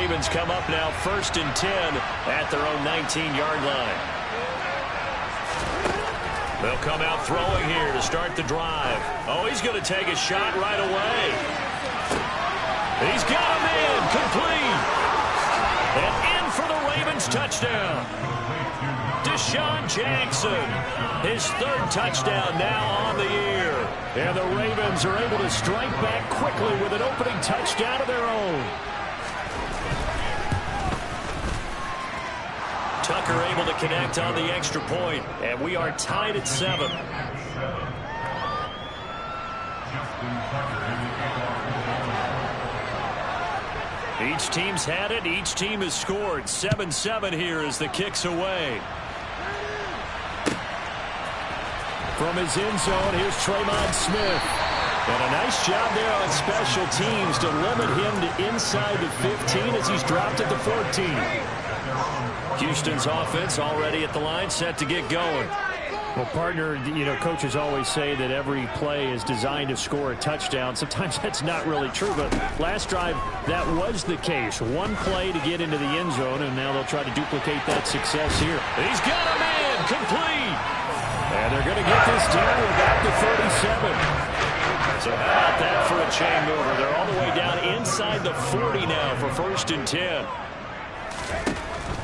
Ravens come up now 1st and 10 at their own 19-yard line. They'll come out throwing here to start the drive. Oh, he's going to take a shot right away. He's got him in, complete. And in for the Ravens touchdown. Deshaun Jackson, his 3rd touchdown now on the year. And the Ravens are able to strike back quickly with an opening touchdown of their own. Tucker able to connect on the extra point, and we are tied at 7. Each team's had it. Each team has scored. 7-7 here as the kick's away. From his end zone, here's Tremont Smith. And a nice job there on special teams to limit him to inside the 15 as he's dropped at the 14. Houston's offense already at the line, set to get going. Well, partner, coaches always say that every play is designed to score a touchdown. Sometimes that's not really true, but last drive, that was the case. One play to get into the end zone, and now they'll try to duplicate that success here. He's got a man, complete. And they're going to get this down about the 37. So how about that for a chain mover? They're all the way down inside the 40 now for 1st and 10.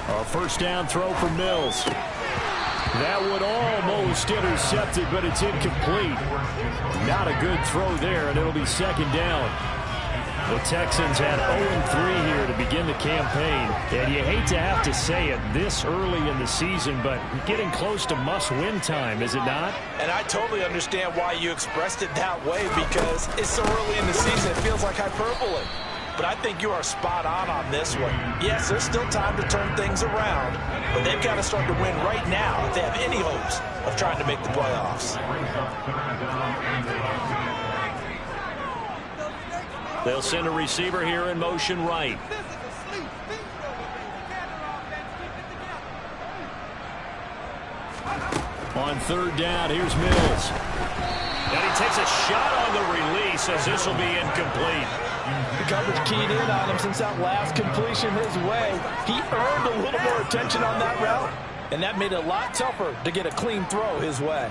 A 1st down throw for Mills. That one almost intercepted, but it's incomplete. Not a good throw there, and it'll be 2nd down. The Texans had 0-3 here to begin the campaign. And you hate to have to say it this early in the season, but getting close to must-win time, is it not? And I totally understand why you expressed it that way, because it's so early in the season, it feels like hyperbole. But I think you are spot on this one. Yes, there's still time to turn things around, but they've got to start to win right now if they have any hopes of trying to make the playoffs. They'll send a receiver here in motion right. On 3rd down, here's Mills. And he takes a shot on the release as this will be incomplete. The coverage keyed in on him since that last completion his way. He earned a little more attention on that route, and that made it a lot tougher to get a clean throw his way.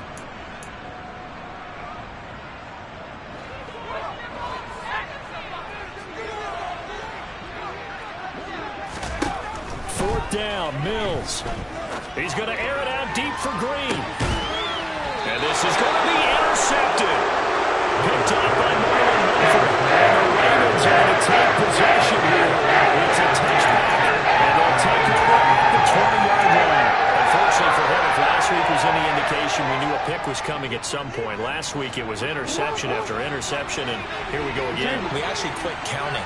Down, Mills. He's going to air it out deep for Green. And this is going to be intercepted. Picked up by Marlon Mumford. And the Ravens are going to take possession here. It's a touchback. And they'll take over at the 20-yard line. Unfortunately for him, if last week was any indication, we knew a pick was coming at some point. Last week it was interception after interception, and here we go again. We actually quit counting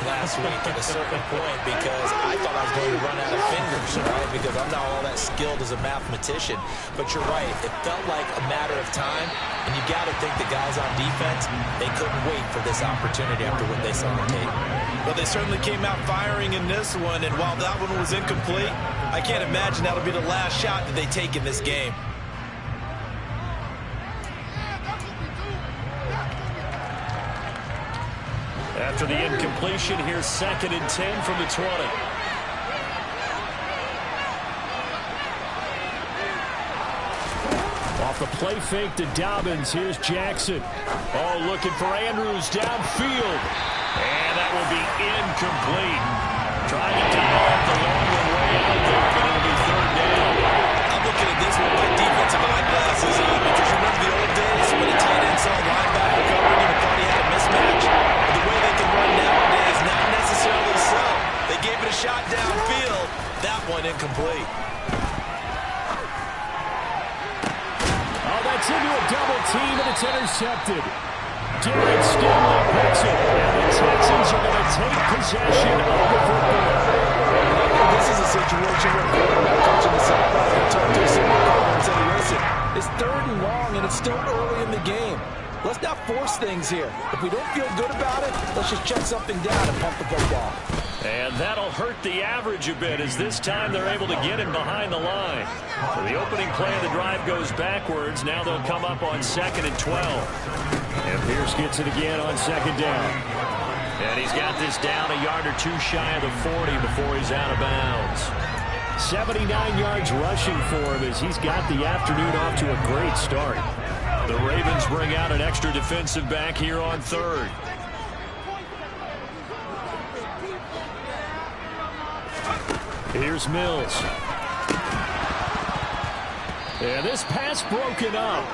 last week at a certain point because I thought I was going to run out of fingers, right? Because I'm not all that skilled as a mathematician. But you're right. It felt like a matter of time, and you got to think the guys on defense, they couldn't wait for this opportunity after what they saw on tape. Well, they certainly came out firing in this one, and while that one was incomplete, I can't imagine that'll be the last shot that they take in this game. After the incompletion, here's 2nd and 10 from the 20. Off the play fake to Dobbins, here's Jackson. Oh, looking for Andrews downfield. And that will be incomplete. Trying to dial up the long one way out there, but it'll be 3rd down. I'm looking at this with my defensive eyeglasses on because you remember the old days when a tight end saw a linebacker covering him and thought he had a mismatch? The way they can run nowadays, not necessarily so. They gave it a shot downfield. That one incomplete. Oh, that's into a double team, and it's intercepted. Derek Stingley picks it, and the Texans are going to take possession of the football. This is a situation where quarterback coach on the sideline can turn to a single corner and say, listen, it's 3rd and long, and it's still early in the game. Let's not force things here. If we don't feel good about it, let's just check something down and pump the football. And that'll hurt the average a bit as this time they're able to get him behind the line. So the opening play of the drive goes backwards. Now they'll come up on 2nd and 12. And Pierce gets it again on 2nd down. And he's got this down a yard or two shy of the 40 before he's out of bounds. 79 yards rushing for him as he's got the afternoon off to a great start. The Ravens bring out an extra defensive back here on third. Here's Mills. And this pass broken up.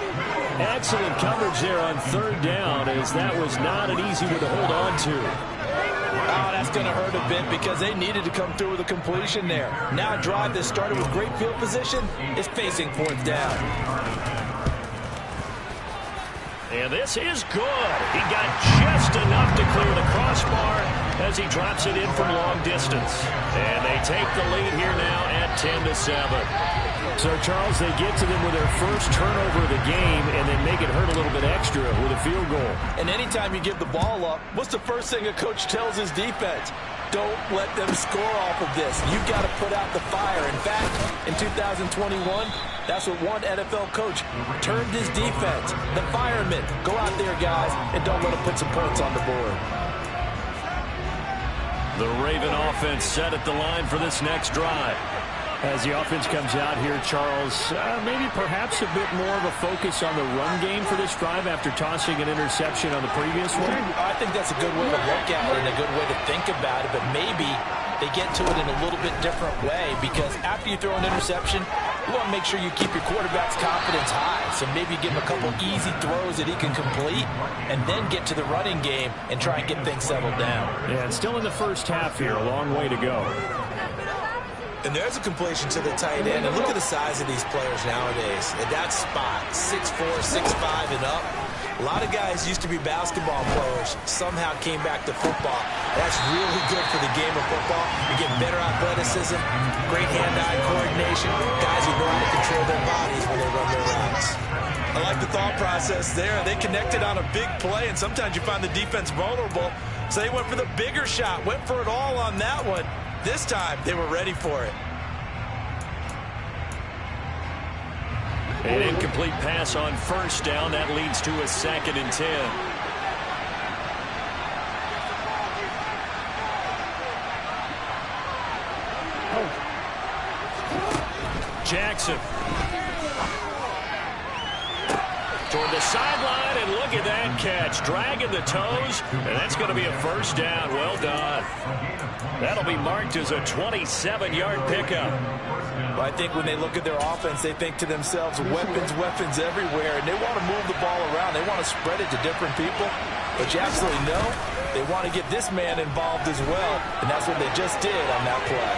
Excellent coverage there on third down, as that was not an easy one to hold on to. Oh, that's going to hurt a bit because they needed to come through with a completion there. Now a drive that started with great field position is facing fourth down. And this is good. He got just enough to clear the crossbar as he drops it in from long distance. And they take the lead here now at 10-7. So, Charles, they get to them with their first turnover of the game and then make it hurt a little bit extra with a field goal. And anytime you give the ball up, what's the first thing a coach tells his defense? Don't let them score off of this. You've got to put out the fire. In fact, in 2021, that's what one NFL coach termed his defense. The firemen. Go out there, guys, and don't let them put some points on the board. The Raven offense set at the line for this next drive. As the offense comes out here, Charles, maybe perhaps a bit more of a focus on the run game for this drive after tossing an interception on the previous one? I think that's a good way to look at it and a good way to think about it, but maybe they get to it in a little bit different way because after you throw an interception, you want to make sure you keep your quarterback's confidence high. So maybe give him a couple easy throws that he can complete and then get to the running game and try and get things settled down. Yeah, it's still in the first half here. A long way to go. And there's a completion to the tight end. And look at the size of these players nowadays. At that spot, 6'4", 6'5", and up. A lot of guys used to be basketball players, somehow came back to football. That's really good for the game of football. You get better athleticism, great hand-eye coordination, guys who know how to control their bodies when they run their routes. I like the thought process there. They connected on a big play, and sometimes you find the defense vulnerable. So they went for the bigger shot, went for it all on that one. This time, they were ready for it. An incomplete pass on first down. That leads to a 2nd and 10. Jackson. Toward the sideline, and look at that catch. Dragging the toes, and that's going to be a first down. Well done. That'll be marked as a 27-yard pickup. Well, I think when they look at their offense, they think to themselves, weapons, weapons everywhere, and they want to move the ball around. They want to spread it to different people. But you absolutely know they want to get this man involved as well, and that's what they just did on that play.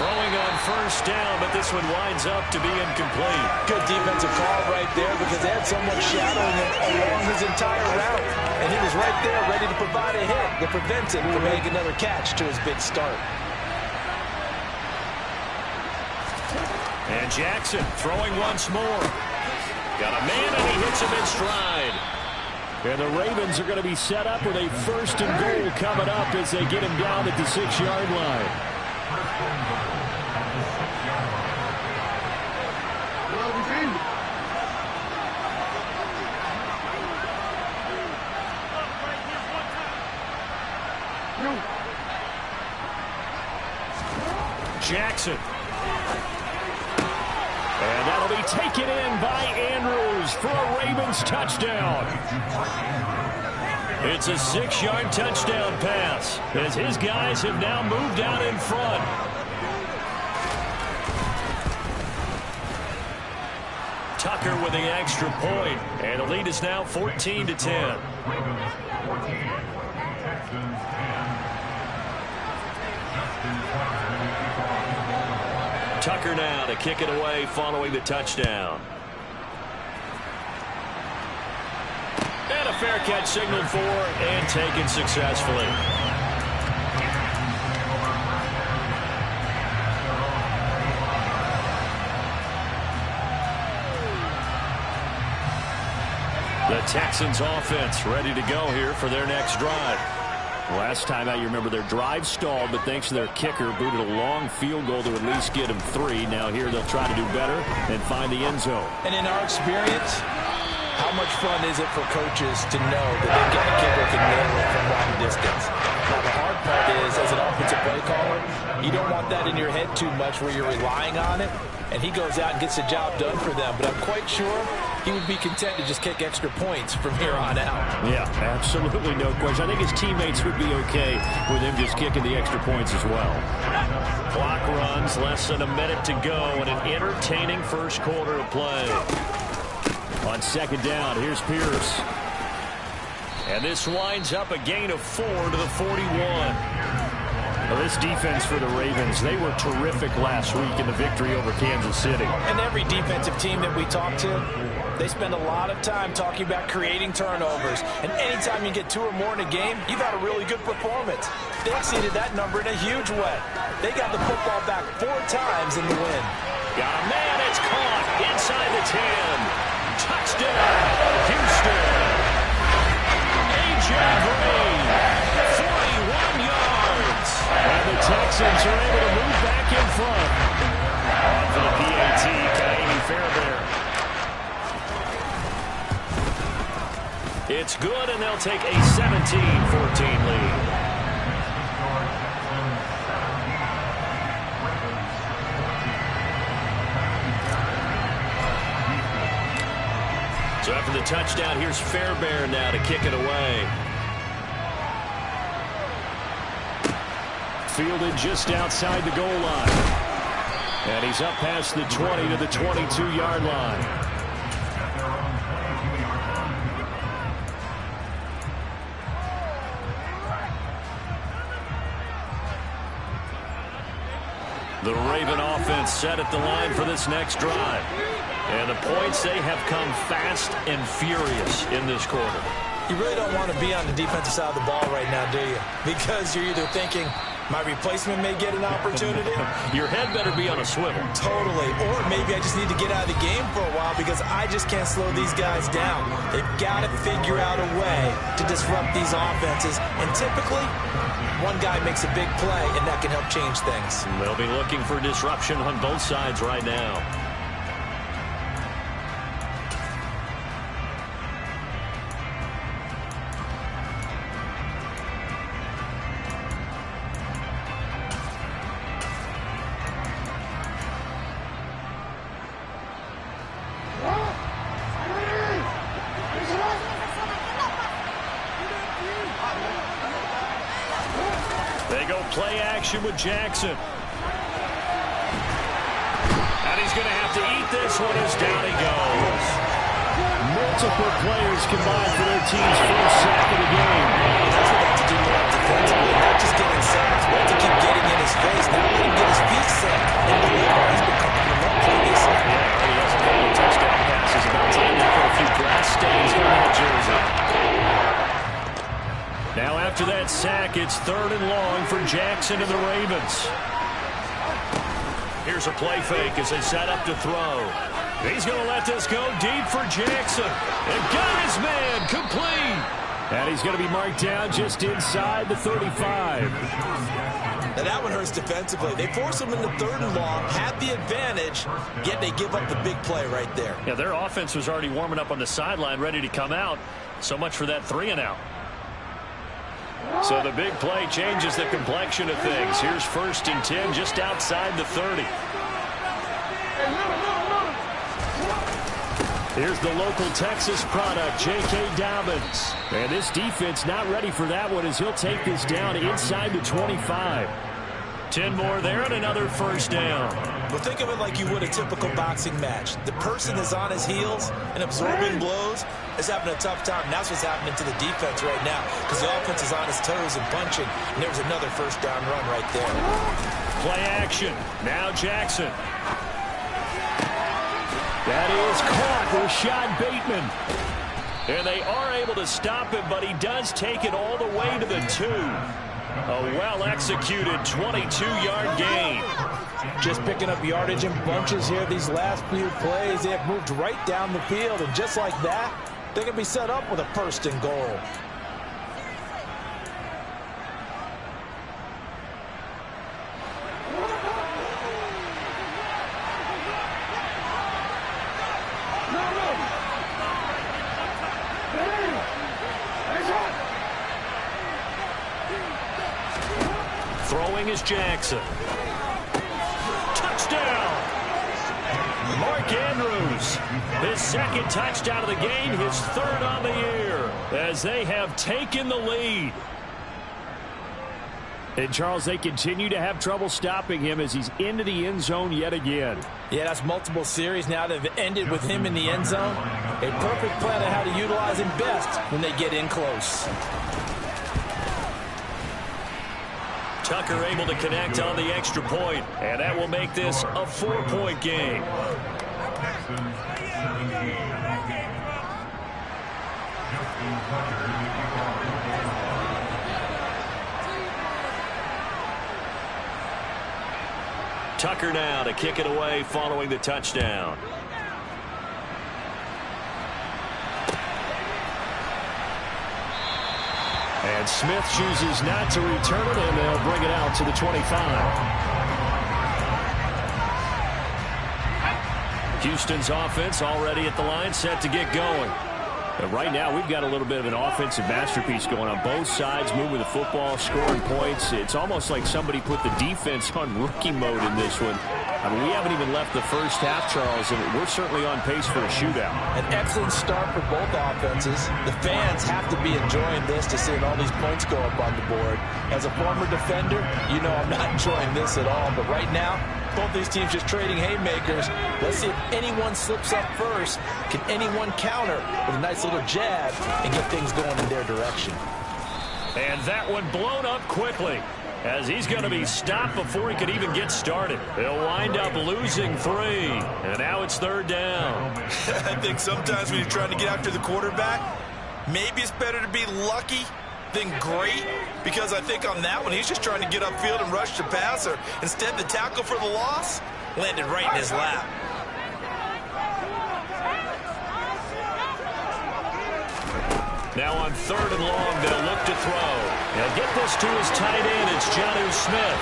Throwing on first down, but this one winds up to be incomplete. Good defensive call right there because they had someone shadowing him along his entire route. And he was right there ready to provide a hit that prevents him from making another catch to his big start. And Jackson throwing once more. Got a man, and he hits him in stride. And the Ravens are going to be set up with a 1st and goal coming up as they get him down at the 6-yard line. Jackson. And that'll be taken in by Andrews for a Ravens touchdown. It's a 6-yard touchdown pass as his guys have now moved out in front. Tucker with the extra point, and the lead is now 14-10. Tucker now to kick it away following the touchdown. And a fair catch signaled for and taken successfully. The Texans offense ready to go here for their next drive. Last time out, you remember their drive stalled, but thanks to their kicker, booted a long field goal to at least get them 3. Now here they'll try to do better and find the end zone. And in our experience, How much fun is it for coaches to know that they've got a kicker who can nail it from long distance? Now, the hard part is, as an offensive play caller, you don't want that in your head too much where you're relying on it, and he goes out and gets the job done for them. But I'm quite sure he would be content to just kick extra points from here on out. Yeah, absolutely no question. I think his teammates would be okay with him just kicking the extra points as well. Clock runs, less than a minute to go, and an entertaining first quarter of play. On second down, here's Pierce. And this winds up a gain of 4 to the 41. Well, this defense for the Ravens, they were terrific last week in the victory over Kansas City. And every defensive team that we talk to, they spend a lot of time talking about creating turnovers. And anytime you get 2 or more in a game, you've had a really good performance. They exceeded that number in a huge way. They got the football back 4 times in the win. Got a man, it's caught inside the 10. Touchdown, Houston. A.J. Green, 41 yards. And the Texans are able to move back in front. On for the PAT, Kaimi Fairbairn. It's good, and they'll take a 17-14 lead. So after the touchdown, here's Fairbairn now to kick it away. Fielded just outside the goal line. And he's up past the 20 to the 22-yard line. The Raven offense set at the line for this next drive. And the points, they have come fast and furious in this quarter. You really don't want to be on the defensive side of the ball right now, do you? Because you're either thinking, my replacement may get an opportunity. Your head better be on a swivel. Totally. Or maybe I just need to get out of the game for a while because I just can't slow these guys down. They've got to figure out a way to disrupt these offenses. And typically, one guy makes a big play, and that can help change things. They'll be looking for disruption on both sides right now. They go play action with Jackson. And he's going to have to eat this one as down he goes. Multiple players combined for their team's first sack of the game. That's what they have to do more defensively, not just getting sacks. We have to keep getting in his face. Now let him get his feet set and deliver. He's been coming up previously. Yeah, he hasn't got any touchdown passes. About time to put a few grass stains on that jersey. Now after that sack, it's 3rd and long for Jackson and the Ravens. Here's a play fake as they set up to throw. He's going to let this go deep for Jackson. And got his man complete. And he's going to be marked down just inside the 35. Now that one hurts defensively. They force him into 3rd and long, had the advantage, yet they give up the big play right there. Yeah, their offense was already warming up on the sideline, ready to come out. So much for that 3 and out. So the big play changes the complexion of things. Here's 1st and 10 just outside the 30. Here's the local Texas product, J.K. Dobbins. And this defense not ready for that one as he'll take this down inside the 25. 10 more there and another 1st down. Well, think of it like you would a typical boxing match. The person is on his heels and absorbing blows is having a tough time. And that's what's happening to the defense right now because the offense is on his toes and punching. And there was another 1st down run right there. Play action. Now Jackson. That is caught. Rashad Bateman. And they are able to stop him, but he does take it all the way to the 2. A well-executed 22-yard gain. Just picking up yardage in bunches here these last few plays. They have moved right down the field, and just like that, they can be set up with a 1st and goal. Throwing is Jackson. Touchdown! Mark Andrews, his second touchdown of the game, his third on the year, as they have taken the lead. And, Charles, they continue to have trouble stopping him as he's into the end zone yet again. Yeah, that's multiple series now that have ended with him in the end zone. A perfect plan on how to utilize him best when they get in close. Tucker able to connect on the extra point, and that will make this a 4-point game. Tucker now to kick it away following the touchdown. And Smith chooses not to return it, and they'll bring it out to the 25. Houston's offense already at the line, set to get going. But right now, we've got a little bit of an offensive masterpiece going on. Both sides moving the football, scoring points. It's almost like somebody put the defense on rookie mode in this one. I mean, we haven't even left the first half, Charles, and we're certainly on pace for a shootout. An excellent start for both offenses. The fans have to be enjoying this to see all these points go up on the board. As a former defender, you know I'm not enjoying this at all. But right now, both these teams just trading haymakers. Let's see if anyone slips up first. Can anyone counter with a nice little jab and get things going in their direction? And that one blown up quickly, as he's going to be stopped before he could even get started. They'll wind up losing 3, and now it's 3rd down. I think sometimes when you're trying to get after the quarterback, maybe it's better to be lucky than great, because I think on that one, he's just trying to get upfield and rush the passer. Instead, the tackle for the loss landed right in his lap. Now on 3rd and long, they'll look to throw. They'll get this to his tight end. It's Jonnu Smith.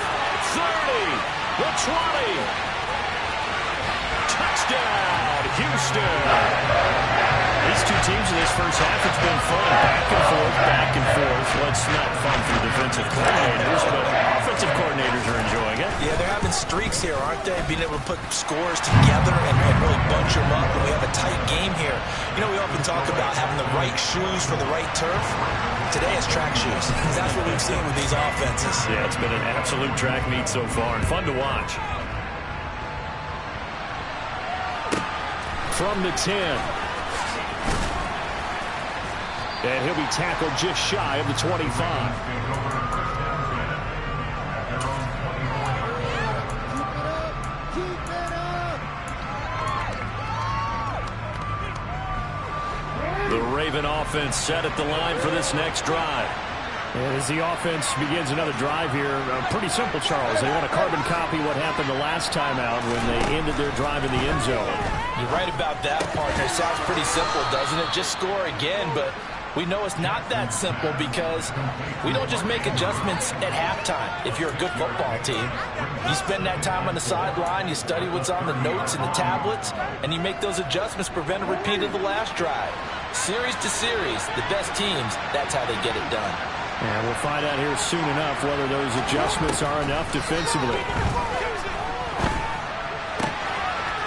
30, the 20. Touchdown, Houston. These two teams in this first half, it's been fun. Back and forth, back and forth. Well, it's not fun for the defensive coordinators, but offensive coordinators are enjoying it. Yeah, they're having streaks here, aren't they? Being able to put scores together and really bunch them up. And we have a tight game here. You know, we often talk about having the right shoes for the right turf. Today it's track shoes. That's what we've seen with these offenses. Yeah, it's been an absolute track meet so far and fun to watch. From the 10. And he'll be tackled just shy of the 25. The Raven offense set at the line for this next drive. And as the offense begins another drive here, pretty simple, Charles. They want to carbon copy what happened the last time out when they ended their drive in the end zone. You're right about that, partner. It sounds pretty simple, doesn't it? Just score again, but we know it's not that simple because we don't just make adjustments at halftime. If you're a good football team, you spend that time on the sideline, you study what's on the notes and the tablets, and you make those adjustments, prevent a repeat of the last drive. Series to series, the best teams, that's how they get it done. And we'll find out here soon enough whether those adjustments are enough defensively.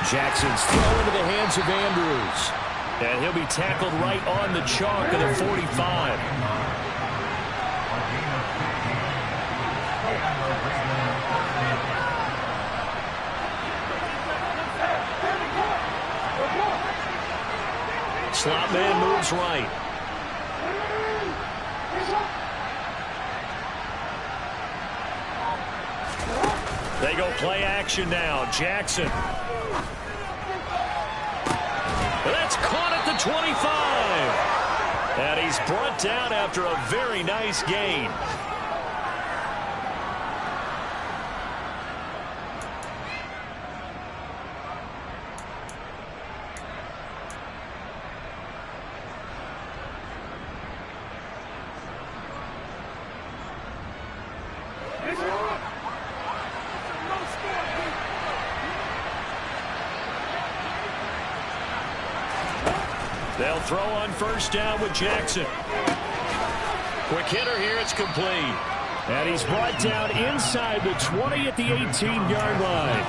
Jackson's throw into the hands of Andrews. And he'll be tackled right on the chalk of the 45. Slot man moves right. They go play action now. Jackson. That's caught at the 25. And he's brought down after a very nice gain. They'll throw on first down with Jackson. Quick hitter here, it's complete. And he's brought down inside the 20 at the 18-yard line.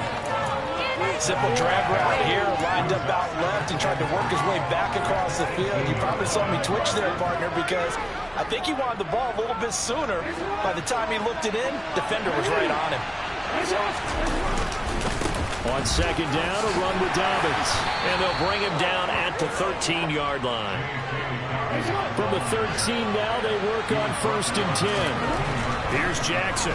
Simple drag route here, lined up out left and tried to work his way back across the field. You probably saw me twitch there, partner, because I think he wanted the ball a little bit sooner. By the time he looked it in, defender was right on him. On second down, a run with Dobbins. And they'll bring him down at the 13-yard line. From the 13 now, they work on 1st and 10. Here's Jackson.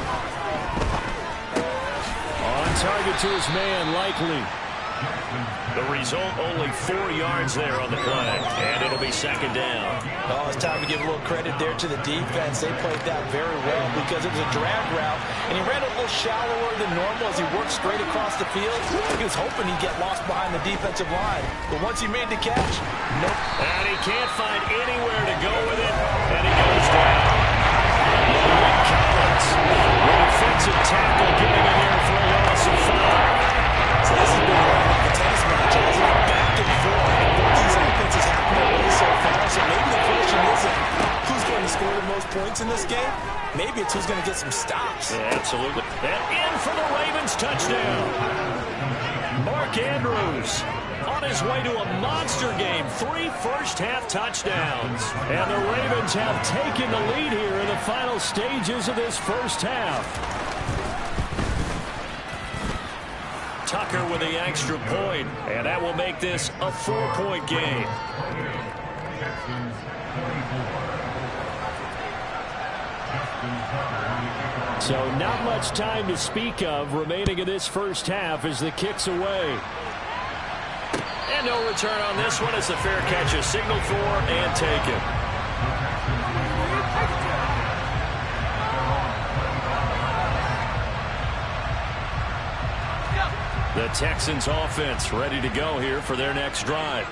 On target to his man, Likely. The result, only 4 yards there on the play. And it'll be second down. Oh, it's time to give a little credit there to the defense. They played that very well because it was a drag route, and he ran a little shallower than normal as he worked straight across the field. He was hoping he'd get lost behind the defensive line. But once he made the catch, nope. And he can't find anywhere to go with it, and he goes down. Malik Collins, the defensive tackle, getting in there for a loss of 5. So this has been like a tennis match. It's back and forth. Both these offenses happen their way so far. So maybe the question isn't who's going to score the most points in this game. Maybe it's who's going to get some stops. Yeah, absolutely. And in for the Ravens touchdown. Mark Andrews on his way to a monster game. 3 first-half touchdowns. And the Ravens have taken the lead here in the final stages of this first half. Tucker with the extra point, and that will make this a 4-point game. So not much time to speak of remaining in this first half as the kick's away. And no return on this one as the fair catch is signaled for and taken. The Texans offense ready to go here for their next drive.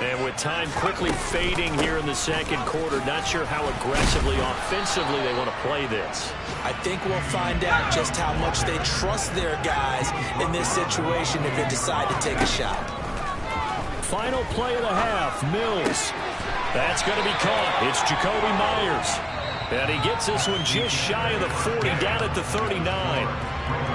And with time quickly fading here in the second quarter, not sure how aggressively, offensively they want to play this. I think we'll find out just how much they trust their guys in this situation if they decide to take a shot. Final play of the half, Mills. That's going to be caught. It's Jacoby Myers. And he gets this one just shy of the 40, down at the 39.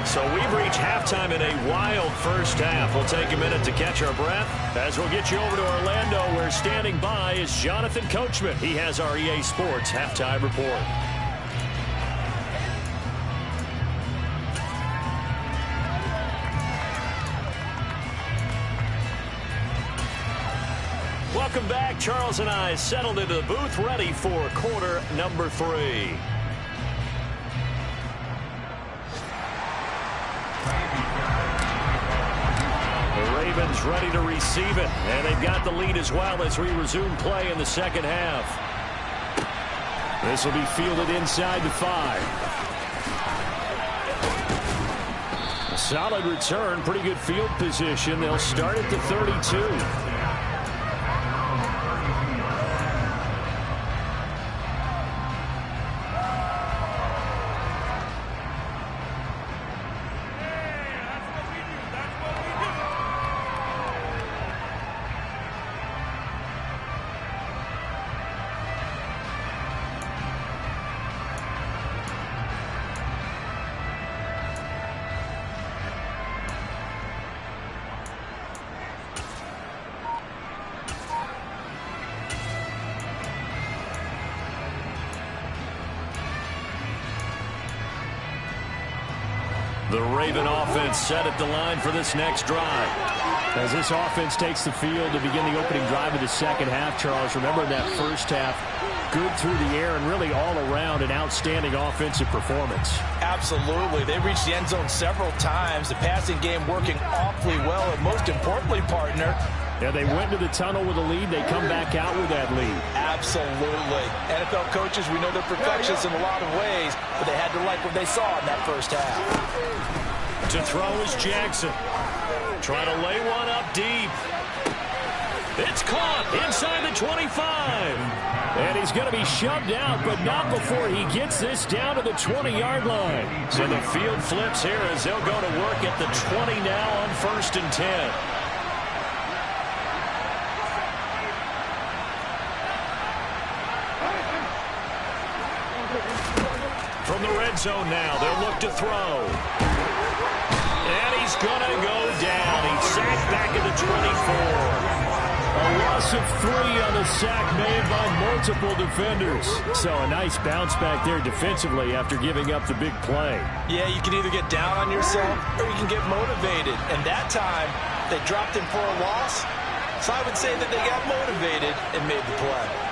So we've reached halftime in a wild first half. We'll take a minute to catch our breath as we'll get you over to Orlando, where standing by is Jonathan Coachman. He has our EA Sports halftime report. Welcome back. Charles and I settled into the booth, ready for quarter number 3. The Ravens ready to receive it, and they've got the lead as well as we resume play in the second half. This will be fielded inside the 5. A solid return, pretty good field position. They'll start at the 32. The Raven offense set at the line for this next drive. As this offense takes the field to begin the opening drive of the second half, Charles, remember that first half, good through the air and really all around an outstanding offensive performance. Absolutely. They reached the end zone several times. The passing game working awfully well, and most importantly, partner, yeah, they went to the tunnel with a lead. They come back out with that lead. Absolutely. NFL coaches, we know they're perfectionists in a lot of ways, but they had to like what they saw in that first half. To throw is Jackson. Trying to lay one up deep. It's caught inside the 25. And he's going to be shoved out, but not before he gets this down to the 20-yard line. So the field flips here as they'll go to work at the 20 now on 1st and 10. From the red zone now. They'll look to throw. And he's going to go down. He's sacked back at the 24. A loss of 3 on the sack made by multiple defenders. So a nice bounce back there defensively after giving up the big play. Yeah, you can either get down on yourself or you can get motivated. And that time, they dropped him for a loss. So I would say that they got motivated and made the play.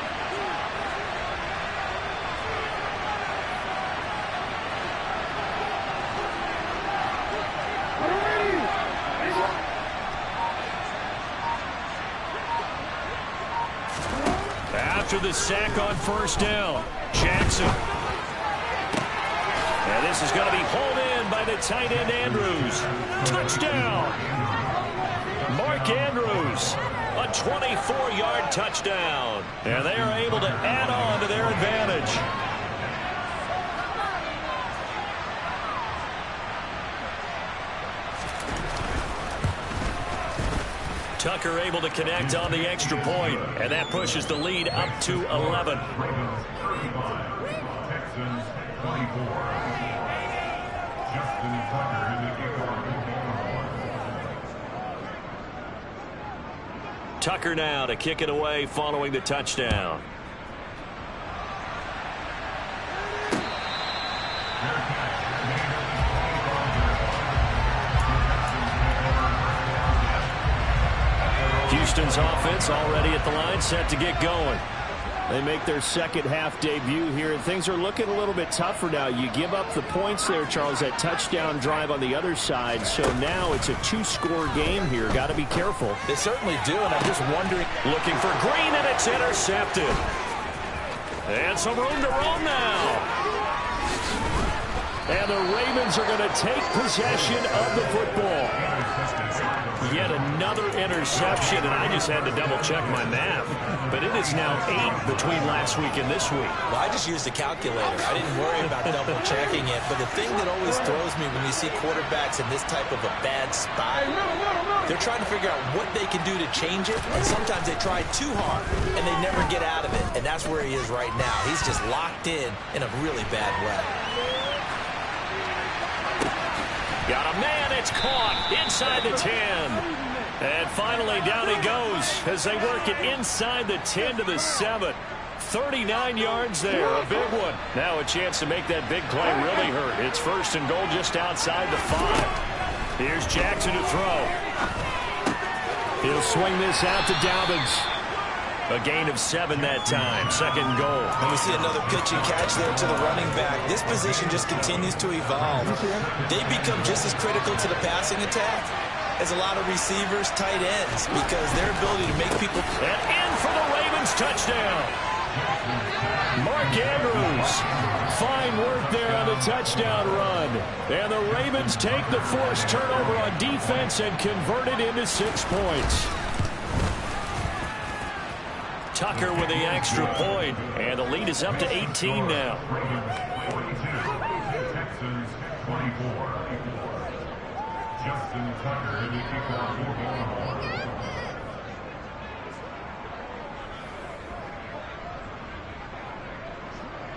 After the sack on first down, Jackson. And this is going to be hauled in by the tight end Andrews. Touchdown! Mark Andrews, a 24-yard touchdown. And they are able to add on to their advantage. Tucker able to connect on the extra point, and that pushes the lead up to 11. Texans 24. Justin Tucker in the kickoff. Tucker now to kick it away following the touchdown. Houston's offense already at the line, set to get going. They make their second half debut here, and things are looking a little bit tougher now. You give up the points there, Charles, that touchdown drive on the other side, so now it's a 2-score game here. Got to be careful. They certainly do, and I'm just wondering. Looking for Green, and it's intercepted. And some room to roam now. And the Ravens are going to take possession of the football. Yet another interception, and I just had to double-check my math. But it is now 8 between last week and this week. Well, I just used a calculator. I didn't worry about double-checking it. But the thing that always throws me when you see quarterbacks in this type of a bad spot, they're trying to figure out what they can do to change it. And sometimes they try too hard, and they never get out of it. And that's where he is right now. He's just locked in a really bad way. Got a man, it's caught inside the 10. And finally down he goes as they work it inside the 10 to the 7. 39 yards there, a big one. Now a chance to make that big play really hurt. It's first and goal just outside the 5. Here's Jackson to throw. He'll swing this out to Dobbins. A gain of 7 that time. Second goal. And we see another pitch and catch there to the running back. This position just continues to evolve. They become just as critical to the passing attack as a lot of receivers, tight ends, because their ability to make people. And in for the Ravens touchdown. Mark Andrews. Fine work there on the touchdown run. And the Ravens take the forced turnover on defense and convert it into 6 points. Tucker with the extra point, and the lead is up to 18 now. Texans 24. Justin Tucker in the kickoff.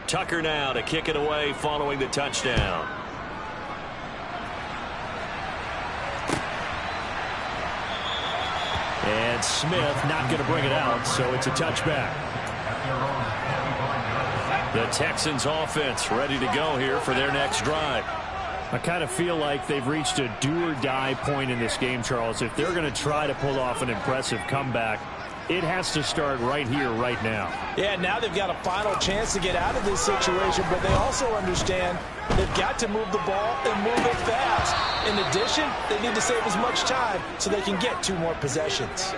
Tucker now to kick it away following the touchdown. And Smith not going to bring it out, so it's a touchback. The Texans offense ready to go here for their next drive. I kind of feel like they've reached a do-or-die point in this game, Charles. If they're going to try to pull off an impressive comeback, it has to start right here, right now. Yeah, now they've got a final chance to get out of this situation, but they also understand they've got to move the ball and move it fast. In addition, they need to save as much time so they can get 2 more possessions.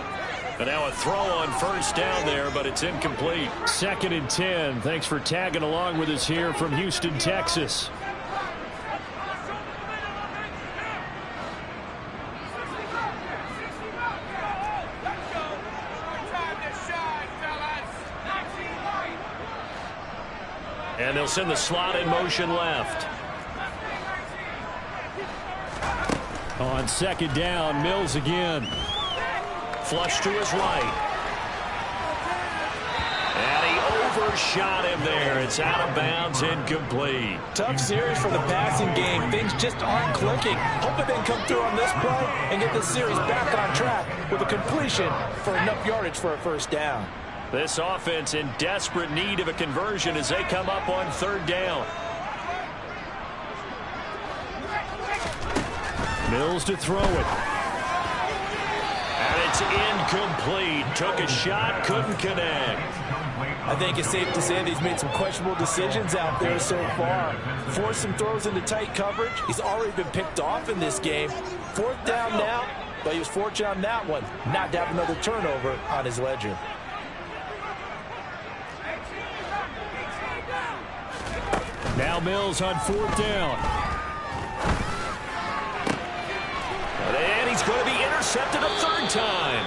And now a throw on first down there, but it's incomplete. 2nd and 10. Thanks for tagging along with us here from Houston, Texas. And they'll send the slot in motion left. On 2nd down, Mills again. Flush to his right. And he first shot in there. It's out of bounds, incomplete. Tough series for the passing game. Things just aren't clicking. Hoping they can come through on this play and get this series back on track with a completion for enough yardage for a first down. This offense in desperate need of a conversion as they come up on third down. Mills to throw it. And it's incomplete. Took a shot, couldn't connect. I think it's safe to say that he's made some questionable decisions out there so far. Forced some throws into tight coverage. He's already been picked off in this game. Fourth down now, but he was fortunate on that one not to have another turnover on his ledger. Now Mills on fourth down. And he's going to be intercepted a third time.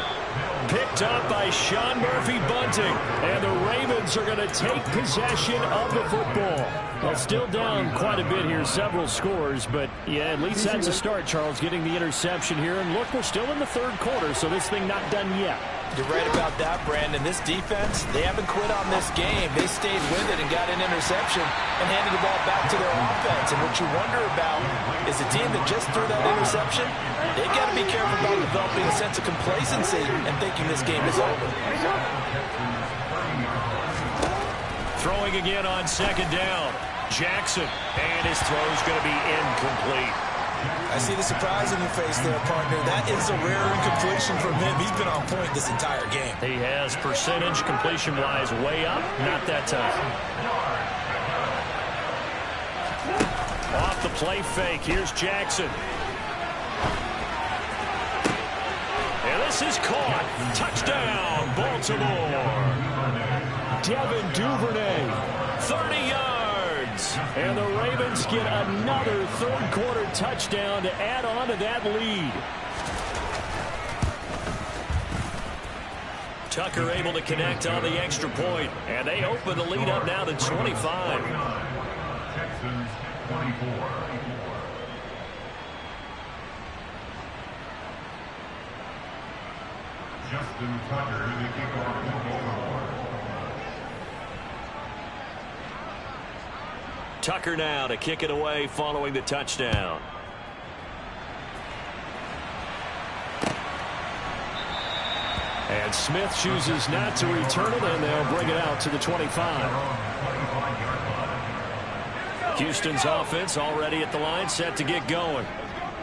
Picked up by Sean Murphy-Bunting. And the Ravens are going to take possession of the football. Well, still down quite a bit here, several scores. But, yeah, at least that's a start, Charles, getting the interception here. And, look, we're still in the third quarter, so this thing not done yet. You're right about that, Brandon. This defense, they haven't quit on this game. They stayed with it and got an interception and handed the ball back to their offense. And what you wonder about is a team that just threw that interception, they've got to be careful about developing a sense of complacency and thinking this game is over. Throwing again on second down. Jackson, and his throw's going to be incomplete. I see the surprise in your face there, partner. That is a rare incompletion from him. He's been on point this entire game. He has percentage completion-wise way up. Not that time. Off the play fake. Here's Jackson. And this is caught. Touchdown, Baltimore. Devin Duvernay, 30 yards. And the Ravens get another third-quarter touchdown to add on to that lead. Tucker able to connect on the extra point, and they open the lead up now to 25. Texans 24. Justin Tucker, the kickoff for Baltimore. Tucker now to kick it away following the touchdown. And Smith chooses not to return it, and they'll bring it out to the 25. Houston's offense already at the line, set to get going.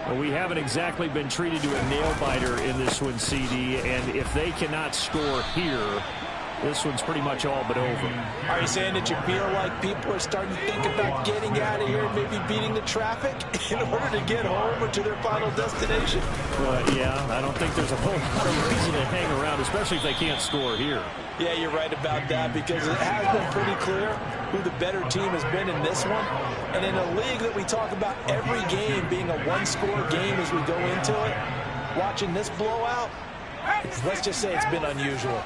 Well, we haven't exactly been treated to a nail-biter in this one, CD, and if they cannot score here, this one's pretty much all but over. Are you saying that you feel like people are starting to think about getting out of here and maybe beating the traffic in order to get home or to their final destination? Yeah, I don't think there's a whole lot of reason to hang around, especially if they can't score here. Yeah, you're right about that, because it has been pretty clear who the better team has been in this one. And in a league that we talk about every game being a one-score game as we go into it, watching this blowout, let's just say it's been unusual.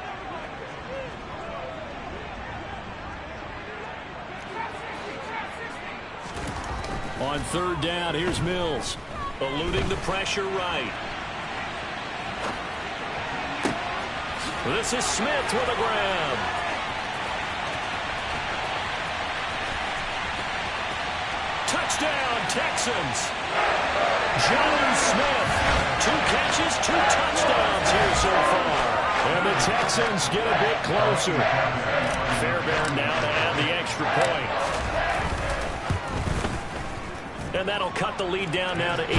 On third down, here's Mills, eluding the pressure right. This is Smith with a grab. Touchdown, Texans. John Smith, 2 catches, 2 touchdowns here so far. And the Texans get a bit closer. Fairbairn now to add the extra point. And that'll cut the lead down now to 18.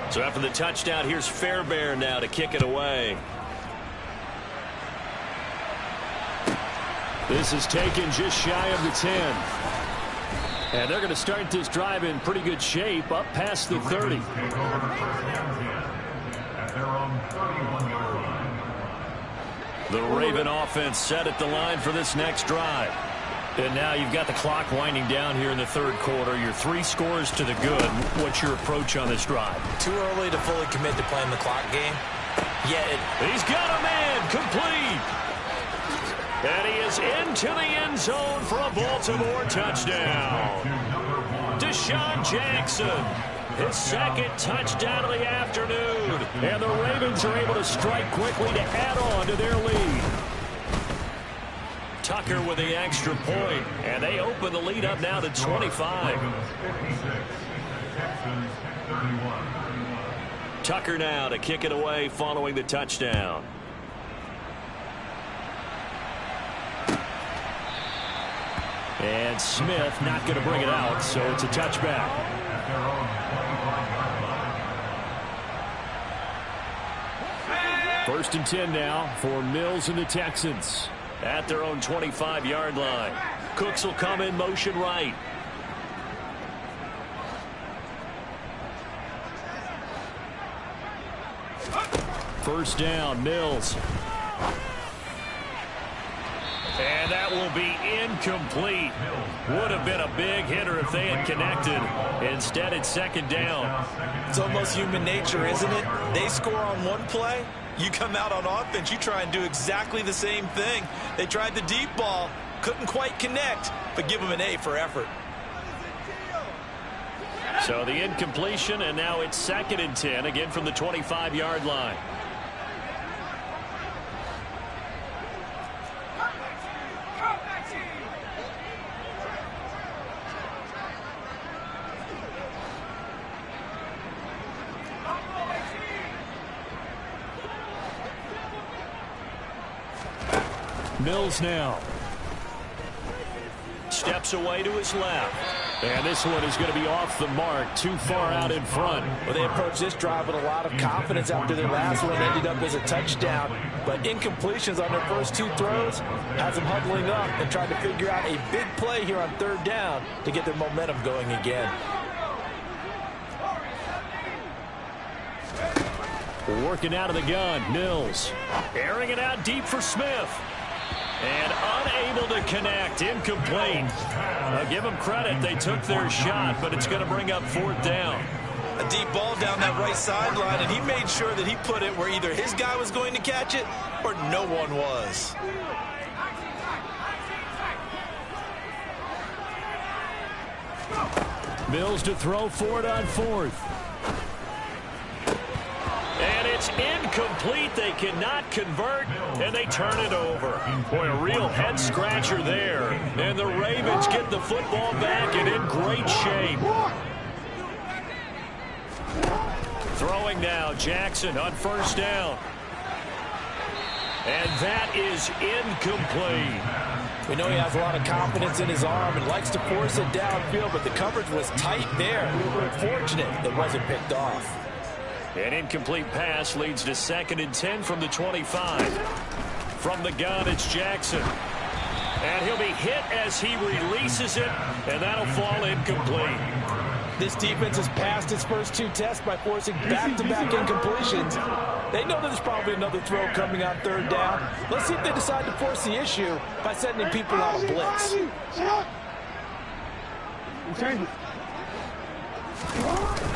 So after the touchdown, here's Fairbairn now to kick it away. This is taken just shy of the 10. And they're going to start this drive in pretty good shape, up past the 30. The Raven offense set at the line for this next drive. And now you've got the clock winding down here in the third quarter. Your 3 scores to the good. What's your approach on this drive? Too early to fully commit to playing the clock game. He's got a man complete. And he is into the end zone for a Baltimore touchdown. Deshaun Jackson. his second touchdown of the afternoon. And the Ravens are able to strike quickly to add on to their lead. Tucker with the extra point, and they open the lead up now to 25. Tucker now to kick it away following the touchdown. And Smith not going to bring it out, so it's a touchback. First and 10 now for Mills and the Texans. At their own 25-yard line. Cooks will come in motion right. First down, Mills. And that will be incomplete. Would have been a big hitter if they had connected. Instead, it's second down. It's almost human nature, isn't it? They score on one play. You come out on offense, you try and do exactly the same thing. They tried the deep ball, couldn't quite connect, but give them an A for effort. So the incompletion, and now it's second and 10, again from the 25-yard line. Mills now. Steps away to his left. And this one is going to be off the mark, too far out in front. Well, they approached this drive with a lot of confidence after their last one ended up as a touchdown. But incompletions on their first two throws has them huddling up and trying to figure out a big play here on third down to get their momentum going again. Working out of the gun, Mills. Airing it out deep for Smith. And unable to connect, incomplete. I'll give them credit, they took their shot, but it's going to bring up fourth down. A deep ball down that right sideline, and he made sure that he put it where either his guy was going to catch it or no one was. Mills to throw for it on fourth. And it's incomplete. They cannot convert, and they turn it over. Boy, a real head-scratcher there. And the Ravens get the football back and in great shape. Throwing now, Jackson on first down. And that is incomplete. We know he has a lot of confidence in his arm and likes to force it downfield, but the coverage was tight there. Fortunate it wasn't picked off. An incomplete pass leads to second and 10 from the 25. From the gun, it's Jackson. And he'll be hit as he releases it, and that'll fall incomplete. This defense has passed its first two tests by forcing back-to-back incompletions. They know there's probably another throw coming on third down. Let's see if they decide to force the issue by sending people out of blitz.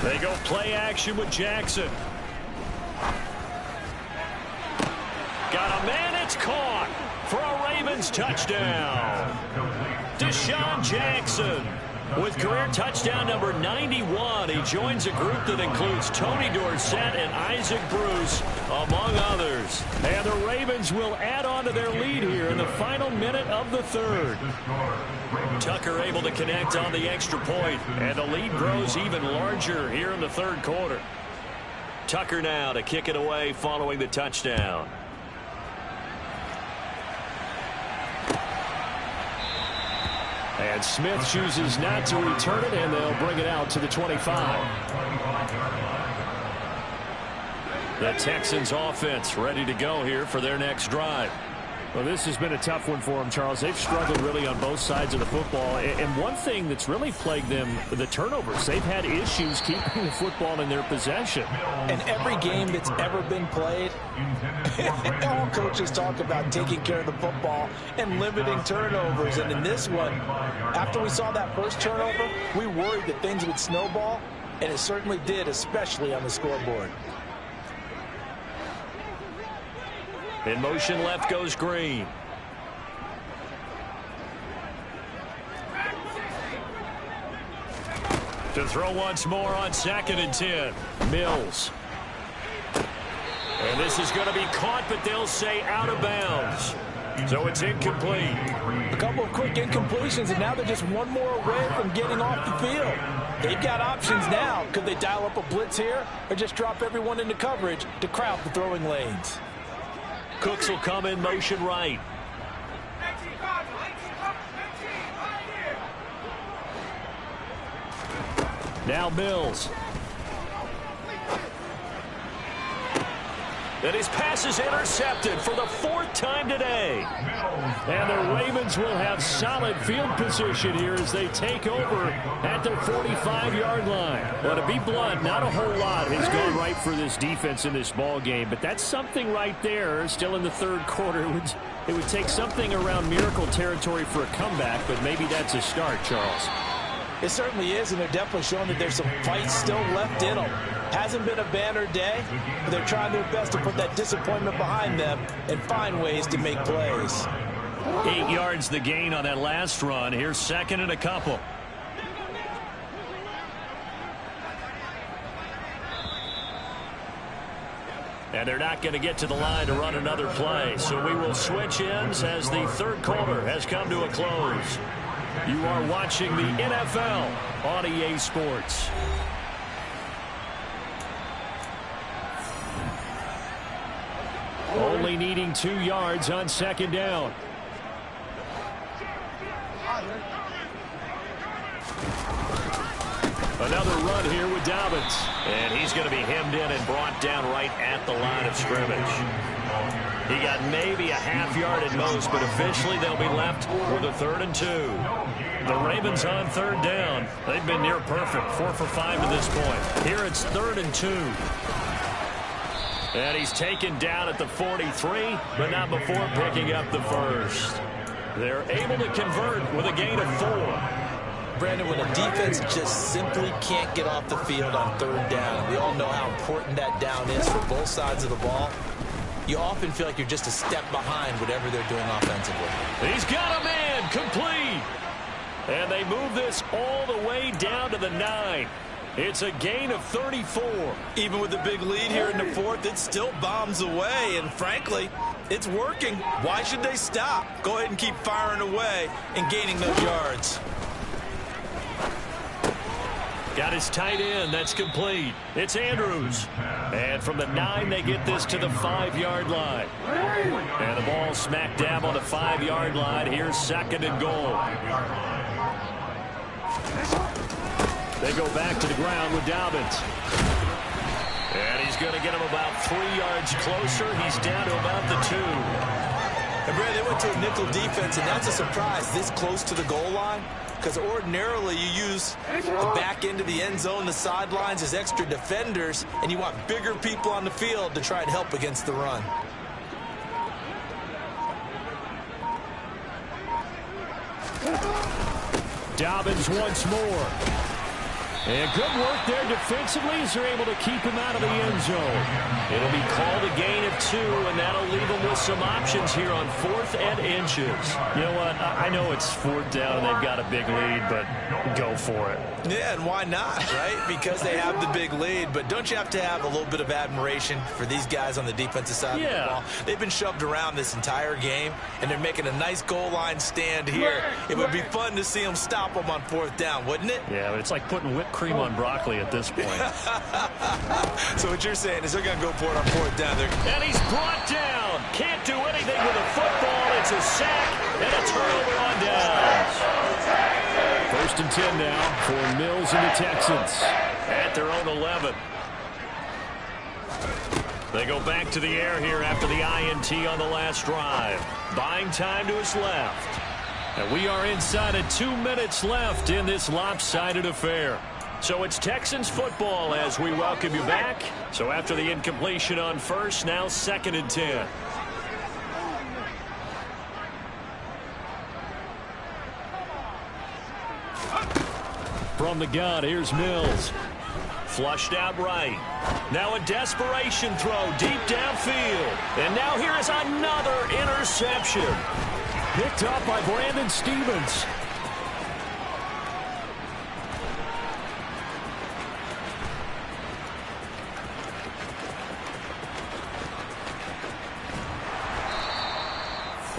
They go play action with Jackson. Got a man, it's caught for a Ravens touchdown. Deshaun Jackson with career touchdown number 91. He joins a group that includes Tony Dorsett and Isaac Bruce, among others. And the Ravens will add on to their lead here in the final minute of the third. Tucker able to connect on the extra point, and the lead grows even larger here in the third quarter. Tucker now to kick it away following the touchdown. And Smith chooses not to return it, and they'll bring it out to the 25. The Texans offense ready to go here for their next drive. Well, this has been a tough one for them, Charles. They've struggled really on both sides of the football. And one thing that's really plagued them, the turnovers. They've had issues keeping the football in their possession. And every game that's ever been played, all coaches talk about taking care of the football and limiting turnovers. And in this one, after we saw that first turnover, we worried that things would snowball, and it certainly did, especially on the scoreboard. In motion left goes Green. To throw once more on 2nd and 10. Mills. And this is going to be caught, but they'll say out of bounds. So it's incomplete. A couple of quick incompletions, and now they're just one more away from getting off the field. They've got options now. Could they dial up a blitz here or just drop everyone into coverage to crowd the throwing lanes? Cooks will come in motion right. Now Mills. And his pass is intercepted for the 4th time today. And the Ravens will have solid field position here as they take over at their 45-yard line. Well, to be blunt, not a whole lot has gone right for this defense in this ball game, but that's something right there. Still in the 3rd quarter, it would take something around miracle territory for a comeback, but maybe that's a start, Charles. It certainly is, and they're definitely showing that there's some fight still left in them. Hasn't been a banner day, but they're trying their best to put that disappointment behind them and find ways to make plays. 8 yards the gain on that last run. Here's 2nd and a couple. And they're not going to get to the line to run another play. So we will switch ends as the 3rd quarter has come to a close. You are watching the NFL on EA Sports. Only needing 2 yards on 2nd down. Another run here with Dobbins. And he's going to be hemmed in and brought down right at the line of scrimmage. He got maybe a half yard at most, but officially they'll be left with a 3rd and 2. The Ravens on 3rd down. They've been near perfect, 4 for 5 to this point. Here it's 3rd and 2. And he's taken down at the 43, but not before picking up the first. They're able to convert with a gain of 4. Brandon, when a defense just simply can't get off the field on 3rd down, we all know how important that down is for both sides of the ball. You often feel like you're just a step behind whatever they're doing offensively. He's got a man, complete. And they move this all the way down to the 9. It's a gain of 34. Even with the big lead here in the 4th, it still bombs away. And frankly, it's working. Why should they stop? Go ahead and keep firing away and gaining those yards. Got his tight end. That's complete. It's Andrews. And from the 9, they get this to the 5-yard line. And the ball smack dab on the 5-yard line. Here's 2nd and goal. They go back to the ground with Dobbins. And he's going to get him about 3 yards closer. He's down to about the 2. And Brad, they went to a nickel defense, and that's a surprise this close to the goal line. Because ordinarily you use the back end of the end zone, the sidelines as extra defenders, and you want bigger people on the field to try and help against the run. Dobbins once more. And good work there defensively as they're able to keep him out of the end zone. It'll be called a gain of 2, and that'll leave them with some options here on 4th and inches. You know what? I know it's 4th down and they've got a big lead, but go for it. Yeah, and why not, right? Because they have the big lead. But don't you have to have a little bit of admiration for these guys on the defensive side of the ball? They've been shoved around this entire game, and they're making a nice goal line stand here. It would be fun to see them stop them on 4th down, wouldn't it? Yeah, but it's like putting whipped cream on broccoli at this point. So what you're saying is they're going to go for it on 4th down. And he's brought down. Can't do anything with a football. It's a sack and a turnover on downs. 1st and 10 now for Mills and the Texans at their own 11. They go back to the air here after the INT on the last drive. Buying time to his left. And we are inside of 2 minutes left in this lopsided affair. So it's Texans football as we welcome you back. So after the incompletion on 1st, now 2nd and 10. From the gun, here's Mills. Flushed out right. Now a desperation throw deep downfield. And now here is another interception. Picked up by Brandon Stevens.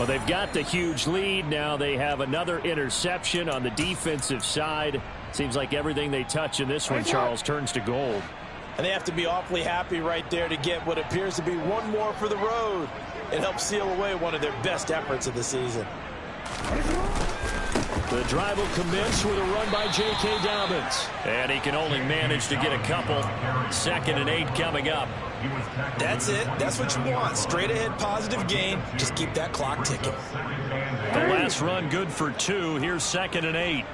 Well, they've got the huge lead. Now they have another interception on the defensive side. Seems like everything they touch in this one, Charles, turns to gold. And they have to be awfully happy right there to get what appears to be one more for the road. It helps seal away one of their best efforts of the season. The drive will commence with a run by J.K. Dobbins. And he can only manage to get a couple. 2nd and 8 coming up. That's it. That's what you want. Straight ahead positive gain. Just keep that clock ticking. The last run good for 2. Here's 2nd and 8.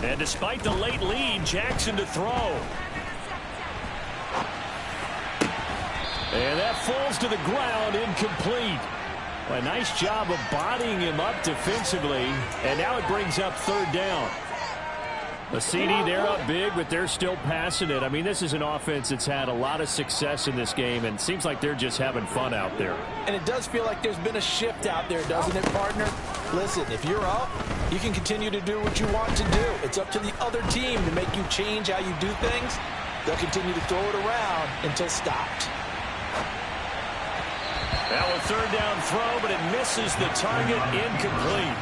And despite the late lead, Jackson to throw. And that falls to the ground, incomplete. A nice job of bodying him up defensively. And now it brings up 3rd down. The CD, they're up big, but they're still passing it. I mean, this is an offense that's had a lot of success in this game, and it seems like they're just having fun out there. And it does feel like there's been a shift out there, doesn't it, partner? Listen, if you're up, you can continue to do what you want to do. It's up to the other team to make you change how you do things. They'll continue to throw it around until stopped. Now a 3rd down throw, but it misses the target, incomplete.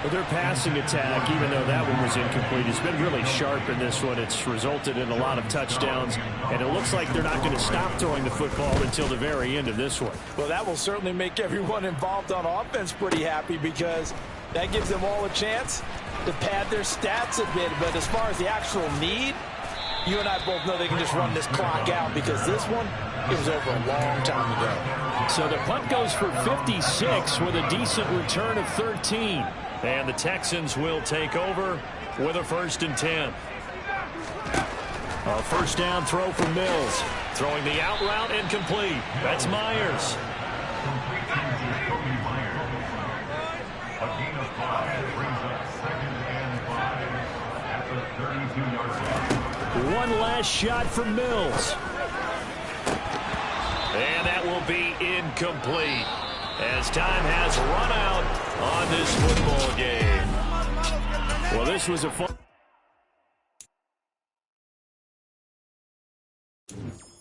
Well, their passing attack, even though that one was incomplete, has been really sharp in this one. It's resulted in a lot of touchdowns, and it looks like they're not going to stop throwing the football until the very end of this one. Well, that will certainly make everyone involved on offense pretty happy because that gives them all a chance to pad their stats a bit. But as far as the actual need, you and I both know they can just run this clock out because this one, it was over a long time ago. So the punt goes for 56 with a decent return of 13. And the Texans will take over with a 1st and 10. A 1st down throw for Mills. Throwing the out route incomplete. That's Myers. A gain of 5 brings up 2nd and 5 at the 32-yard line. One last shot for Mills. And that will be incomplete as time has run out on this football game. Well, this was a fun